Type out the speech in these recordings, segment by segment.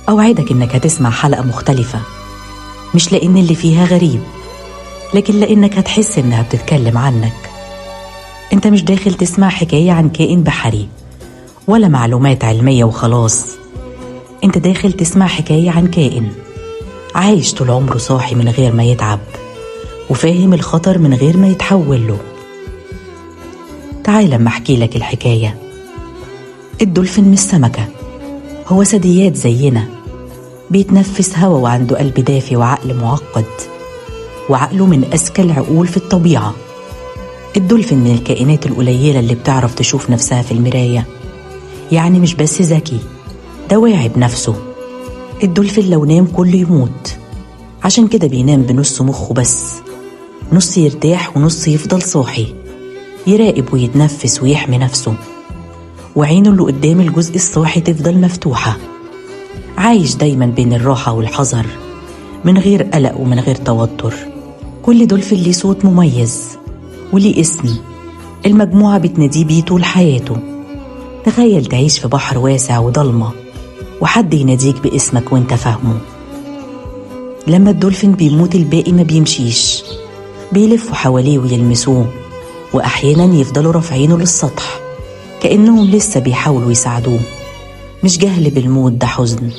أوعدك إنك هتسمع حلقة مختلفة، مش لأن اللي فيها غريب، لكن لأنك هتحس إنها بتتكلم عنك. أنت مش داخل تسمع حكاية عن كائن بحري ولا معلومات علمية وخلاص، أنت داخل تسمع حكاية عن كائن عايش طول عمره صاحي من غير ما يتعب، وفاهم الخطر من غير ما يتحول له. تعال لما أحكي لك الحكاية. الدولفين مش سمكة، هو ثدييات زينا، بيتنفس هوا وعنده قلب دافي وعقل معقد، وعقله من أذكى العقول في الطبيعة. الدولفين من الكائنات القليلة اللي بتعرف تشوف نفسها في المراية، يعني مش بس ذكي، ده واعي بنفسه. الدولفين لو نام كله يموت، عشان كده بينام بنص مخه بس، نص يرتاح ونص يفضل صاحي، يراقب ويتنفس ويحمي نفسه، وعينه اللي قدام الجزء الصاحي تفضل مفتوحة. عايش دايما بين الراحة والحذر، من غير قلق ومن غير توتر. كل دولفين ليه صوت مميز وليه اسم، المجموعة بتناديه بيه طول حياته. تخيل تعيش في بحر واسع وضلمة وحد يناديك باسمك وانت فاهمه. لما الدولفين بيموت الباقي ما بيمشيش، بيلفوا حواليه ويلمسوه، وأحيانا يفضلوا رافعينه للسطح كأنهم لسه بيحاولوا يساعدوه. مش جهل بالموت، ده حزن.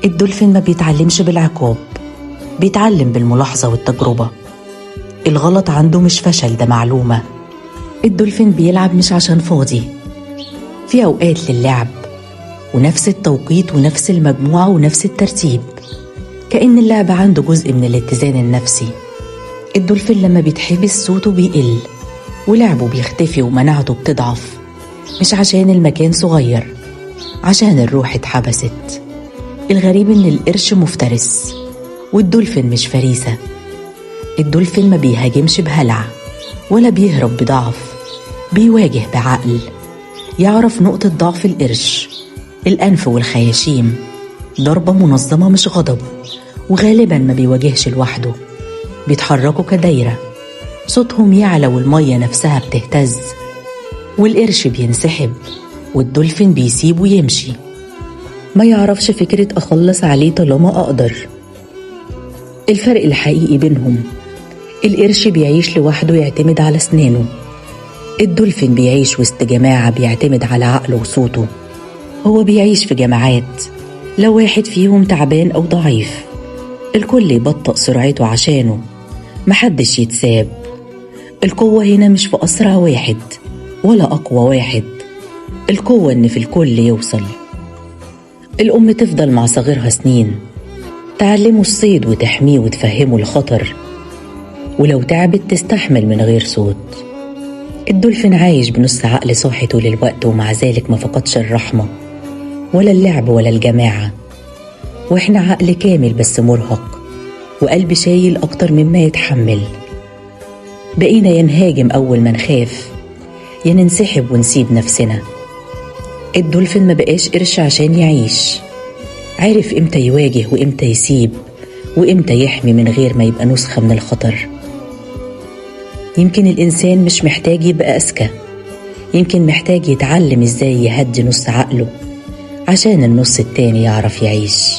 الدولفين ما بيتعلمش بالعقاب، بيتعلم بالملاحظة والتجربة. الغلط عنده مش فشل، ده معلومة. الدولفين بيلعب مش عشان فاضي، في أوقات للعب، ونفس التوقيت ونفس المجموعة ونفس الترتيب، كأن اللعبة عنده جزء من الاتزان النفسي. الدولفين لما بيتحبس صوته بيقل، ولعبه بيختفي ومناعته بتضعف، مش عشان المكان صغير، عشان الروح اتحبست. الغريب إن القرش مفترس والدولفين مش فريسة. الدولفين ما بيهاجمش بهلع ولا بيهرب بضعف، بيواجه بعقل. يعرف نقطة ضعف القرش، الأنف والخياشيم، ضربة منظمة مش غضب، وغالبا ما بيواجهش لوحده، بيتحركوا كدايرة، صوتهم يعلى والمية نفسها بتهتز، والقرش بينسحب والدولفين بيسيب ويمشي. ما يعرفش فكرة أخلص عليه طالما أقدر. الفرق الحقيقي بينهم، القرش بيعيش لوحده يعتمد على أسنانه، الدولفين بيعيش وسط جماعة بيعتمد على عقله وصوته. هو بيعيش في جماعات، لو واحد فيهم تعبان أو ضعيف الكل يبطئ سرعته عشانه، محدش يتساب. القوة هنا مش في أسرع واحد ولا أقوى واحد، القوة إن في الكل يوصل. الأم تفضل مع صغيرها سنين، تعلمه الصيد وتحميه وتفهمه الخطر، ولو تعبت تستحمل من غير صوت. الدولفين عايش بنص عقل صاحي طول الوقت، ومع ذلك ما فقدش الرحمة ولا اللعب ولا الجماعة. وإحنا عقل كامل بس مرهق، وقلب شايل أكتر مما يتحمل. بقينا ينهاجم أول ما نخاف، يا ننسحب ونسيب نفسنا. الدولفين ما بقاش قرش عشان يعيش، عارف إمتى يواجه وإمتى يسيب وإمتى يحمي من غير ما يبقى نسخة من الخطر. يمكن الإنسان مش محتاج يبقى أذكى، يمكن محتاج يتعلم إزاي يهدي نص عقله عشان النص التاني يعرف يعيش.